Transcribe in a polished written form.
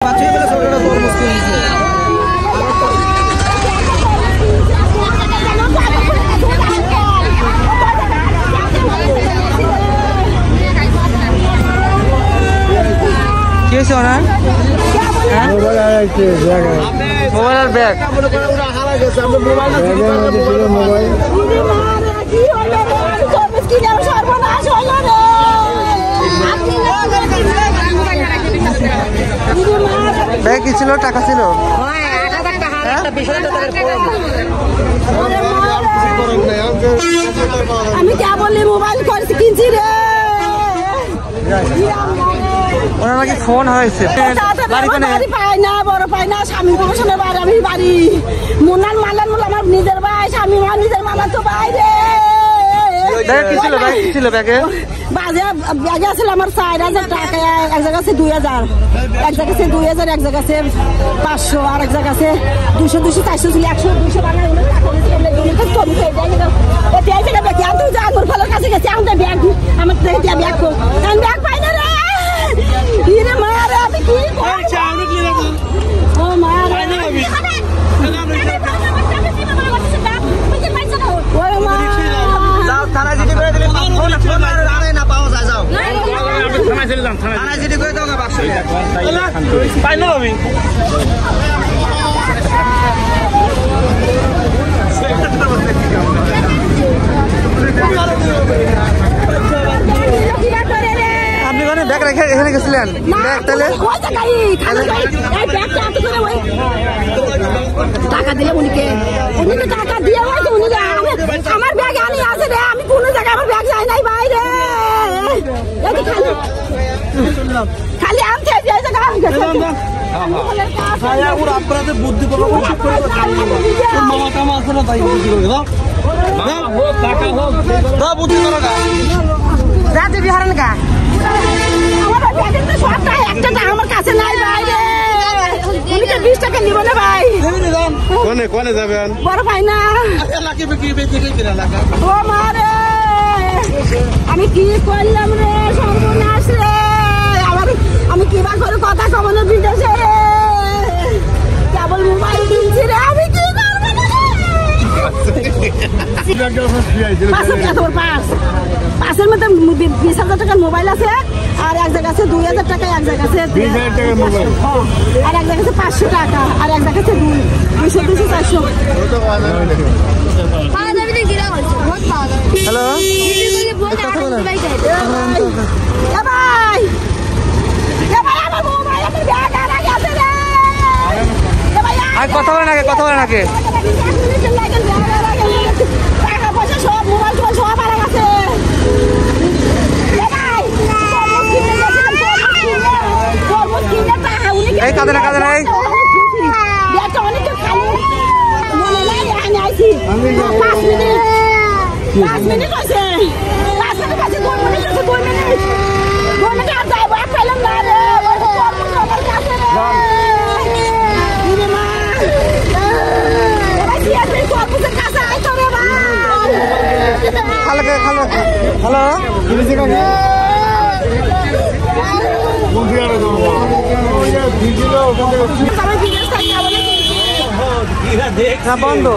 কি হয়েছে ওনার? মোবাইল আর bag. Bag কি ছিল? টাকা ছিল? আমি কে বলি মোবাইল করছি কিনছি রে। ওনার নাকি ফোন হয়েছে। পাই না, বড় পাই না, স্বামী প্রমোশনের বাড়ি, আমি বাড়ি মুন্নান মালান মুল আমার নিজের ভাই, স্বামী মা নিজের মামা তো বাইরে। কি ছিল ব্যাগে? ব্যাগে আছিল আমার 4,000 টাকা, এক জায়গা আছে 2,000, এক জায়গা আছে 2,000, এক জায়গা আছে 500, আর এক জায়গা আছে 200, 400 ছিল, 100, 200 টাকা কাছে গেছে। আমাদের ব্যাগ আমার ব্যাগ পাই না রে। মারে আমি কি ও মারে আপনি কোন ব্যাগ রেখে এখানে গেছিলেন? ব্যাগ তাহলে টাকা দিলে উনিকে টাকা দিয়ে আমার ব্যাগ আনি আছে রে। আমি কোন জায়গায় আমার ব্যাগ যাই নাই বাইরে, খালি আনতে বুদ্ধি বিহারান গা আমার কাছে নাই বাইরে। 20 টাকা নিব না ভাই। কোনে যাবেন? বড় ভাই না ও মারে আমি কি করলাম রে, সর্বনাশ রে। আমি কিবা করে কথা কমানো বিদেশে রে, কেবল মোবাইল কিনছি রে। আমি কি পাঁচের মধ্যে 20,000 টাকার মোবাইল আছে, আর এক জায়গা আছে 2,000 টাকা, এক জায়গা আছে আর এক জায়গা আছে 500 টাকা, আর এক জায়গা আছে 200, 400। হ্যালো, কথা বলেন আগে, কথা বলেন আগে। টাকা পয়সা সব, মোবাইল টোবাইল সব আর আছে। এই কাঁদে না, কাঁদে না, এই 5 মিনিট হয়েছে, 5 মিনিট আছে, 2 মিনিট আছে, 2 মিনিট আর যাইব। এক পাইলাম না রে, বন্ধ।